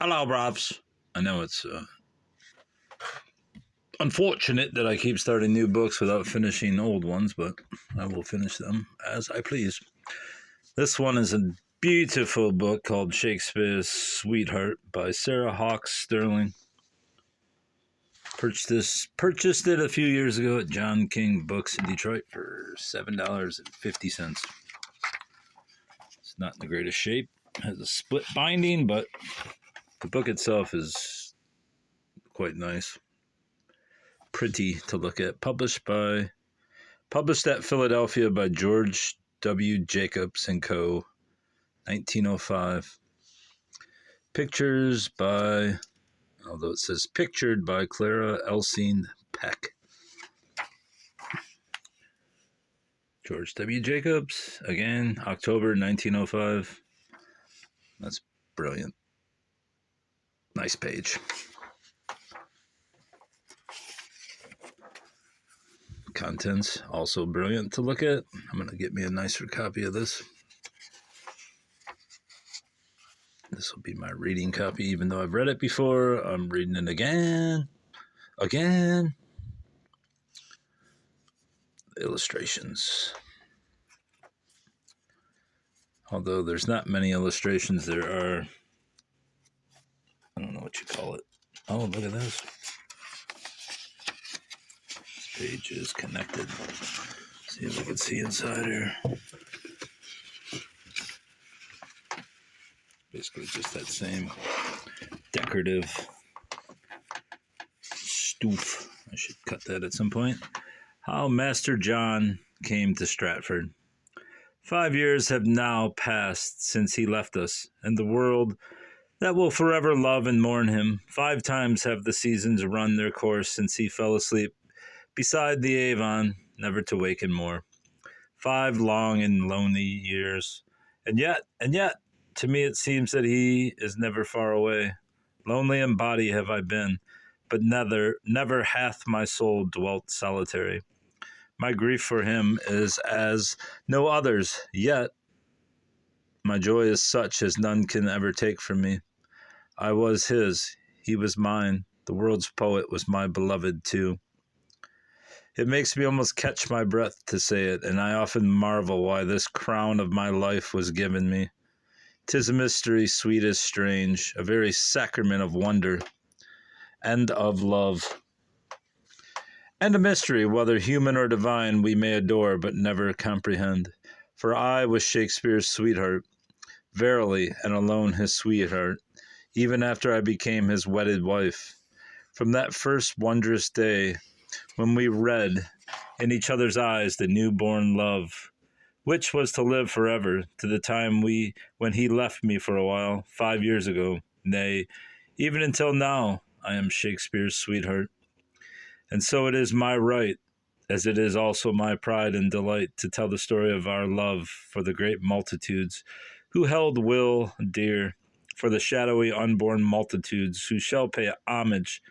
Hello, Bravs. I know it's unfortunate that I keep starting new books without finishing old ones, but I will finish them as I please. This one is a beautiful book called Shakespeare's Sweetheart by Sara Sterling. Purchased it a few years ago at John King Books in Detroit for $7.50. It's not in the greatest shape. It has a split binding, but the book itself is quite nice. Pretty to look at. Published at Philadelphia by George W. Jacobs and Co. 1905. Pictures by, although it says pictured by Clara Elsine Peck. George W. Jacobs, again, October 1905. That's brilliant. Nice page. Contents, also brilliant to look at. I'm going to get me a nicer copy of this. This will be my reading copy, even though I've read it before. I'm reading it again. Illustrations. Although there's not many illustrations, there are, I don't know what you call it. Oh, look at this. This page is connected. See if I can see inside here. Basically just that same decorative stoof. I should cut that at some point. How Master John came to Stratford. 5 years have now passed since he left us, and the world that will forever love and mourn him. 5 times have the seasons run their course since he fell asleep beside the Avon, never to waken more. 5 long and lonely years. And yet, to me it seems that he is never far away. Lonely in body have I been, but never hath my soul dwelt solitary. My grief for him is as no other's, yet my joy is such as none can ever take from me. I was his, he was mine, the world's poet was my beloved too. It makes me almost catch my breath to say it, and I often marvel why this crown of my life was given me. 'Tis a mystery sweet as strange, a very sacrament of wonder and of love. And a mystery, whether human or divine, we may adore but never comprehend. For I was Shakespeare's sweetheart, verily, and alone his sweetheart, even after I became his wedded wife. From that first wondrous day, when we read in each other's eyes the newborn love, which was to live forever, to the time when he left me for a while, 5 years ago, nay, even until now, I am Shakespeare's sweetheart. And so it is my right, as it is also my pride and delight, to tell the story of our love for the great multitudes who held Will dear, for the shadowy unborn multitudes who shall pay homage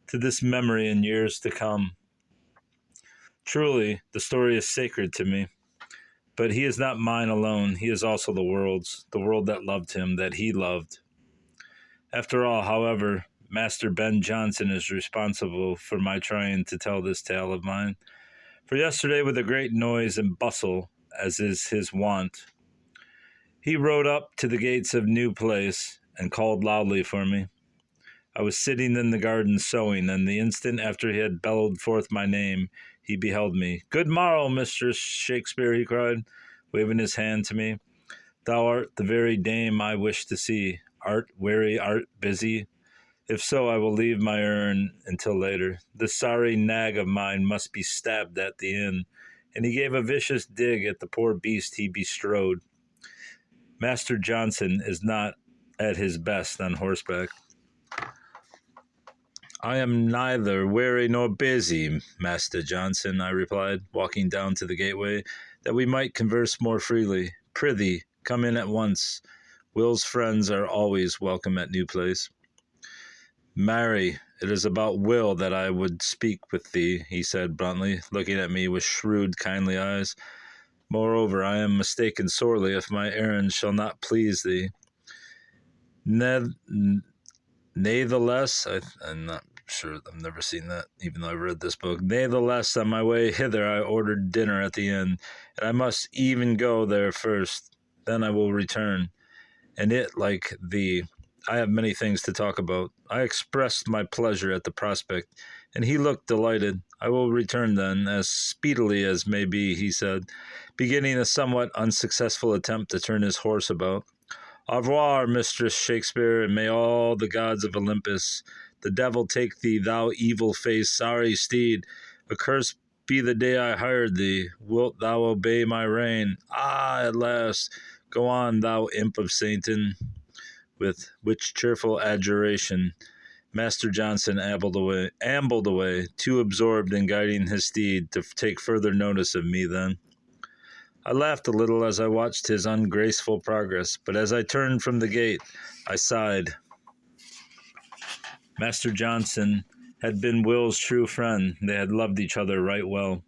to this memory in years to come. Truly, the story is sacred to me, but he is not mine alone. He is also the world's, the world that loved him, that he loved. After all, however, Master Ben Jonson is responsible for my trying to tell this tale of mine. For yesterday, with a great noise and bustle, as is his wont, he rode up to the gates of New Place and called loudly for me. I was sitting in the garden sewing, and the instant after he had bellowed forth my name, he beheld me. "Good morrow, Mr. Shakespeare," he cried, waving his hand to me. "Thou art the very dame I wish to see. Art weary, art busy? If so, I will leave my urn until later. This sorry nag of mine must be stabbed at the inn." And he gave a vicious dig at the poor beast he bestrode. Master Jonson is not at his best on horseback. "I am neither weary nor busy, Master Jonson," I replied, walking down to the gateway, that we might converse more freely. "Prithee, come in at once. Will's friends are always welcome at New Place." "Marry, it is about Will that I would speak with thee," he said bluntly, looking at me with shrewd, kindly eyes. "Moreover, I am mistaken sorely if my errand shall not please thee." Natheless, I'm not sure, I've never seen that, even though I've read this book. Natheless, on my way hither, I ordered dinner at the inn, and I must even go there first. Then I will return. And it, like thee, I have many things to talk about. I expressed my pleasure at the prospect, and he looked delighted. I will return then, as speedily as may be, he said, beginning a somewhat unsuccessful attempt to turn his horse about. Au revoir, Mistress Shakespeare, and may all the gods of Olympus, the devil take thee, thou evil-faced, sorry steed. Accursed be the day I hired thee. Wilt thou obey my rein? Ah, at last. Go on, thou imp of Satan. With which cheerful adjuration Master Johnson ambled away, too absorbed in guiding his steed to take further notice of me then. I laughed a little as I watched his ungraceful progress, but as I turned from the gate, I sighed. Master Johnson had been Will's true friend. They had loved each other right well.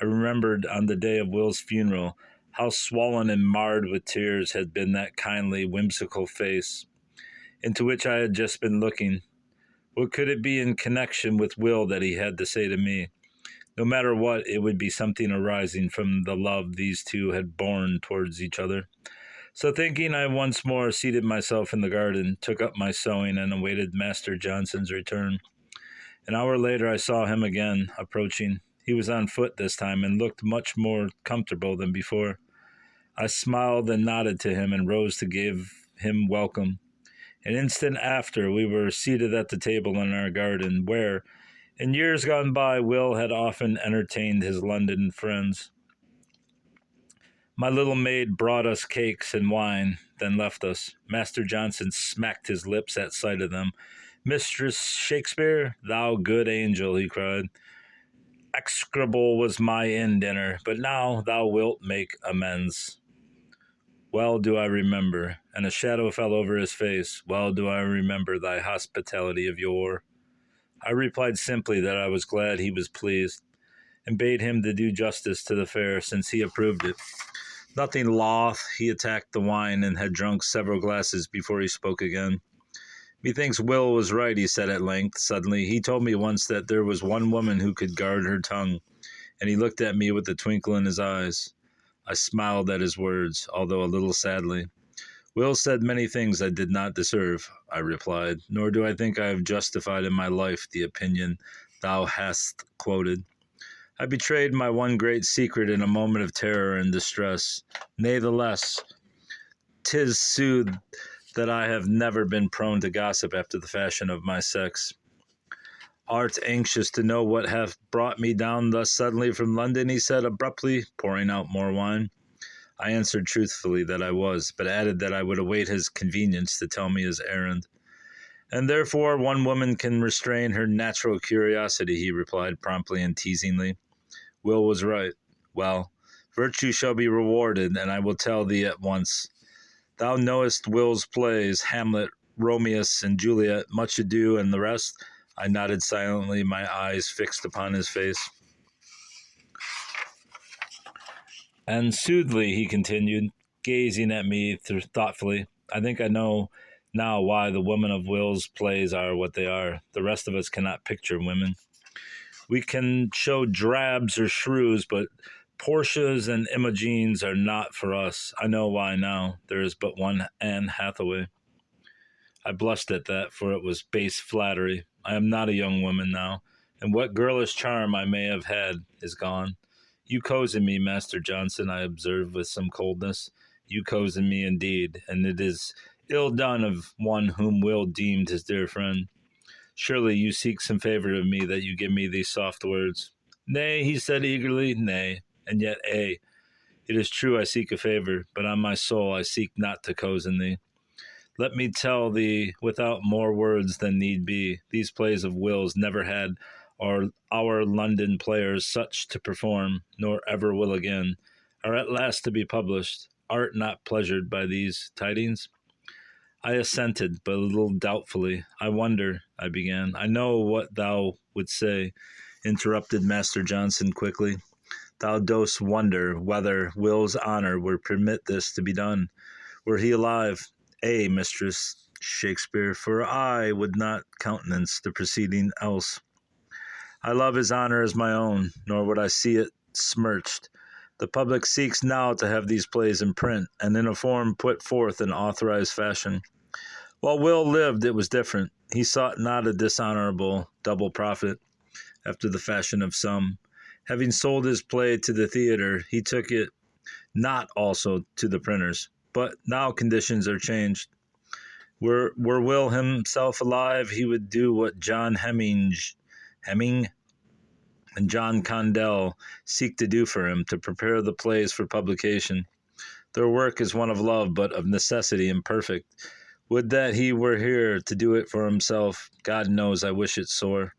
I remembered on the day of Will's funeral how swollen and marred with tears had been that kindly, whimsical face into which I had just been looking. What could it be in connection with Will that he had to say to me? No matter what, it would be something arising from the love these two had borne towards each other. So thinking, I once more seated myself in the garden, took up my sewing, and awaited Master Johnson's return. An hour later I saw him again, approaching. He was on foot this time, and looked much more comfortable than before. I smiled and nodded to him, and rose to give him welcome. An instant after, we were seated at the table in our garden, where, in years gone by, Will had often entertained his London friends. My little maid brought us cakes and wine, then left us. Master Johnson smacked his lips at sight of them. Mistress Shakespeare, thou good angel, he cried. Execrable was my inn dinner, but now thou wilt make amends. Well do I remember, and a shadow fell over his face, well do I remember thy hospitality of yore. I replied simply that I was glad he was pleased, and bade him to do justice to the fare, since he approved it. Nothing loth, he attacked the wine, and had drunk several glasses before he spoke again. Methinks Will was right, he said at length, suddenly. He told me once that there was one woman who could guard her tongue, and he looked at me with a twinkle in his eyes. I smiled at his words, although a little sadly. Will said many things I did not deserve, I replied, nor do I think I have justified in my life the opinion thou hast quoted. I betrayed my one great secret in a moment of terror and distress. Natheless, 'tis sooth that I have never been prone to gossip after the fashion of my sex. Art anxious to know what hath brought me down thus suddenly from London, he said abruptly, pouring out more wine. I answered truthfully that I was, but added that I would await his convenience to tell me his errand. And therefore one woman can restrain her natural curiosity, he replied promptly and teasingly. Will was right. Well, virtue shall be rewarded, and I will tell thee at once. Thou knowest Will's plays, Hamlet, Romeus and Juliet, Much Ado, and the rest? I nodded silently, my eyes fixed upon his face. And soothly, he continued, gazing at me thoughtfully, I think I know now why the women of Will's plays are what they are. The rest of us cannot picture women. We can show drabs or shrews, but Portias and Imogenes are not for us. I know why now. There is but one Anne Hathaway. I blushed at that, for it was base flattery. I am not a young woman now, and what girlish charm I may have had is gone. You cozen me, Master Johnson, I observed with some coldness. You cozen me indeed, and it is ill done of one whom Will deemed his dear friend. Surely you seek some favor of me that you give me these soft words. Nay, he said eagerly, nay, and yet, it is true I seek a favor, but on my soul I seek not to cozen thee. Let me tell thee without more words than need be, these plays of Will's never had our London players such to perform, nor ever will again, are at last to be published. Art not pleasured by these tidings? I assented, but a little doubtfully. I wonder, I began. I know what thou would say, interrupted Master Johnson quickly. Thou dost wonder whether Will's honor would permit this to be done. Were he alive? Mistress, Shakespeare, for I would not countenance the proceeding else. I love his honor as my own, nor would I see it smirched. The public seeks now to have these plays in print, and in a form put forth in authorized fashion. While Will lived, it was different. He sought not a dishonorable double profit, after the fashion of some. Having sold his play to the theater, he took it not also to the printers. But now conditions are changed. Were Will himself alive, he would do what John Hemming and John Condell seek to do for him, to prepare the plays for publication. Their work is one of love, but of necessity imperfect. Would that he were here to do it for himself. God knows I wish it sore.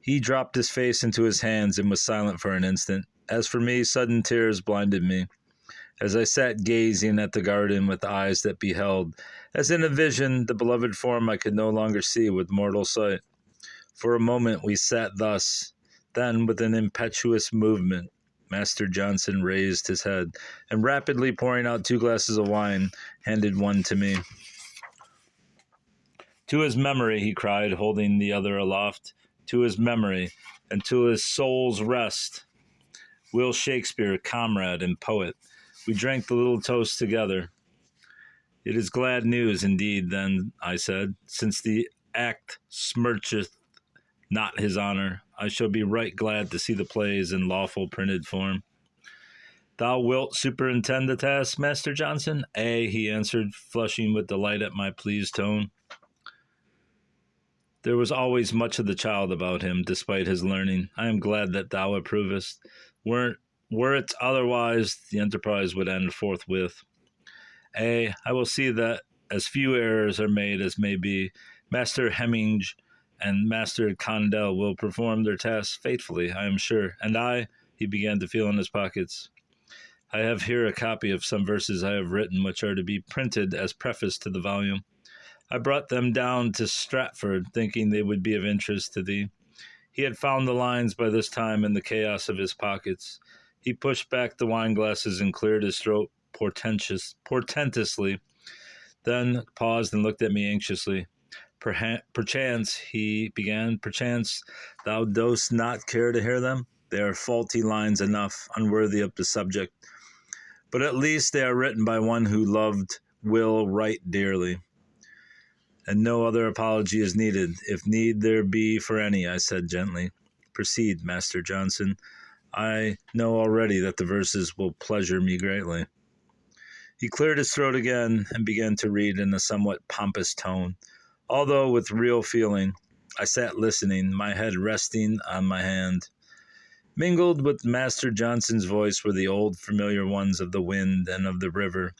He dropped his face into his hands and was silent for an instant. As for me, sudden tears blinded me, as I sat gazing at the garden with eyes that beheld, as in a vision, the beloved form I could no longer see with mortal sight. For a moment we sat thus. Then, with an impetuous movement, Master Johnson raised his head, and rapidly pouring out 2 glasses of wine, handed one to me. To his memory, he cried, holding the other aloft. To his memory, and to his soul's rest. Will Shakespeare, comrade and poet. We drank the little toast together. It is glad news indeed, then, I said, since the act smircheth not his honor. I shall be right glad to see the plays in lawful printed form. Thou wilt superintend the task, Master Johnson? Ay, he answered, flushing with delight at my pleased tone. There was always much of the child about him, despite his learning. I am glad that thou approvest. Were it otherwise, the enterprise would end forthwith. Ay, I will see that as few errors are made as may be. Master Hemming and Master Condell will perform their tasks faithfully, I am sure. And I, he began to feel in his pockets. I have here a copy of some verses I have written, which are to be printed as preface to the volume. I brought them down to Stratford, thinking they would be of interest to thee. He had found the lines by this time in the chaos of his pockets. He pushed back the wine glasses and cleared his throat portentously, then paused and looked at me anxiously. Perchance, he began, perchance thou dost not care to hear them? They are faulty lines enough, unworthy of the subject. But at least they are written by one who loved Will right dearly. And no other apology is needed, if need there be for any, I said gently. Proceed, Master Johnson. I know already that the verses will pleasure me greatly. He cleared his throat again and began to read in a somewhat pompous tone. Although with real feeling, I sat listening, my head resting on my hand. Mingled with Master Johnson's voice were the old familiar ones of the wind and of the river,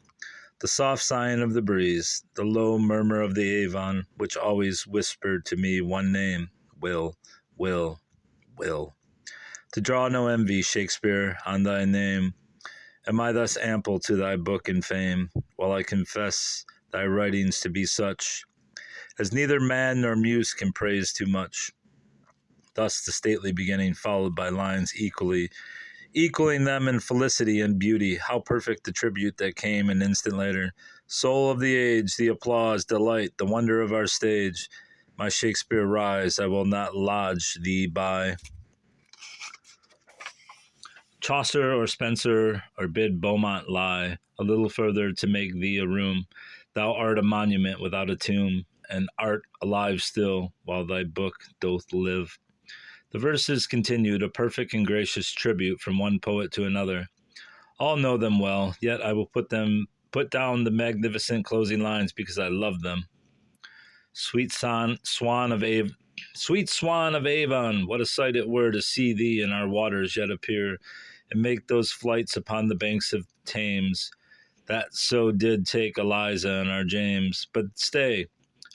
the soft sighing of the breeze, the low murmur of the Avon, which always whispered to me one name, Will, Will, Will. To draw no envy, Shakespeare, on thy name, am I thus ample to thy book and fame, while I confess thy writings to be such as neither man nor muse can praise too much. Thus the stately beginning, followed by lines equaling them in felicity and beauty. How perfect the tribute that came an instant later. Soul of the age, the applause, delight, the wonder of our stage. My Shakespeare, rise, I will not lodge thee by Chaucer or Spencer, or bid Beaumont lie a little further to make thee a room. Thou art a monument without a tomb, and art alive still, while thy book doth live. The verses continued, a perfect and gracious tribute from one poet to another. All know them well, yet I will put down the magnificent closing lines because I love them. Sweet swan of Avon, what a sight it were to see thee in our waters yet appear, and make those flights upon the banks of Thames, that so did take Eliza and our James. But stay,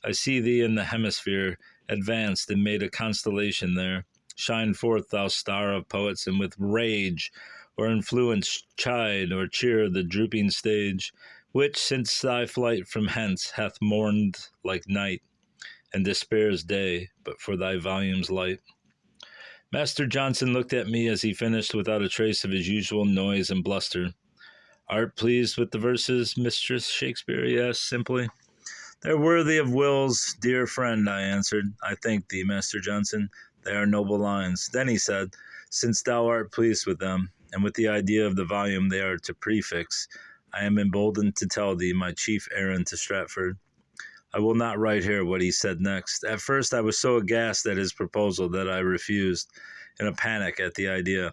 I see thee in the hemisphere, advanced and made a constellation there. Shine forth, thou star of poets, and with rage or influence chide or cheer the drooping stage, which, since thy flight from hence, hath mourned like night, and despairs day, but for thy volume's light. Master Johnson looked at me as he finished without a trace of his usual noise and bluster. Art pleased with the verses, Mistress Shakespeare? Yes, simply. They're worthy of Will's dear friend, I answered. I thank thee, Master Johnson. They are noble lines. Then he said, Since thou art pleased with them, and with the idea of the volume they are to prefix, I am emboldened to tell thee my chief errand to Stratford. I will not write here what he said next. At first I was so aghast at his proposal that I refused, in a panic at the idea.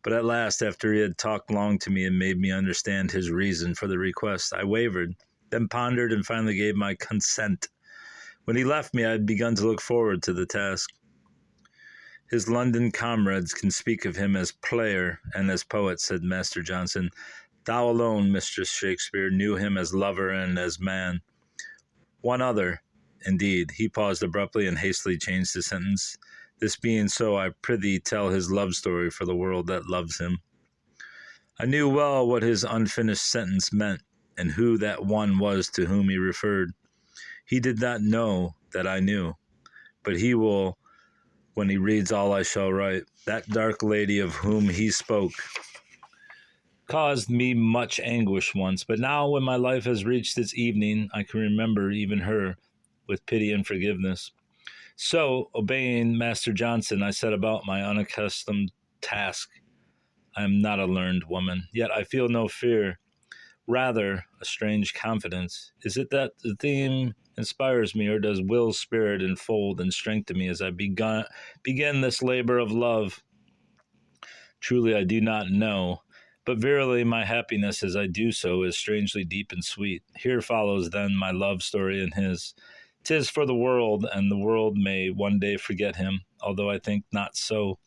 But at last, after he had talked long to me and made me understand his reason for the request, I wavered, then pondered and finally gave my consent. When he left me, I had begun to look forward to the task. His London comrades can speak of him as player and as poet, said Master Johnson. Thou alone, Mistress Shakespeare, knew him as lover and as man. One other, indeed. He paused abruptly and hastily changed his sentence. This being so, I prithee tell his love story for the world that loves him. I knew well what his unfinished sentence meant, and who that one was to whom he referred. He did not know that I knew, but he will when he reads all I shall write. That dark lady of whom he spoke caused me much anguish once, but now when my life has reached its evening, I can remember even her with pity and forgiveness. So, obeying Master Johnson, I set about my unaccustomed task. I am not a learned woman, yet I feel no fear, rather a strange confidence. Is it that the theme inspires me, or does Will's spirit enfold and strengthen me as I begin this labor of love? Truly, I do not know, but verily my happiness as I do so is strangely deep and sweet. Here follows then my love story and his. 'Tis for the world, and the world may one day forget him, although I think not so.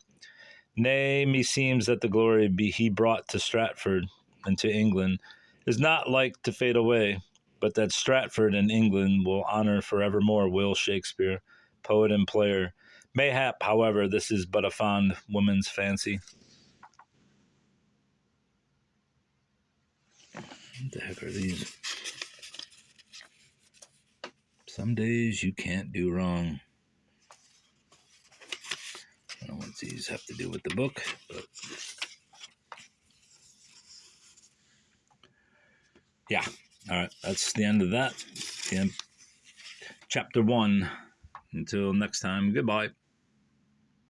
Nay, meseems that the glory he brought to Stratford and to England is not like to fade away, but that Stratford and England will honor forevermore Will Shakespeare, poet and player. Mayhap, however, this is but a fond woman's fancy. What the heck are these? Some days you can't do wrong. I don't know what these have to do with the book, but yeah. All right, that's the end of that. The end. Chapter 1. Until next time, goodbye.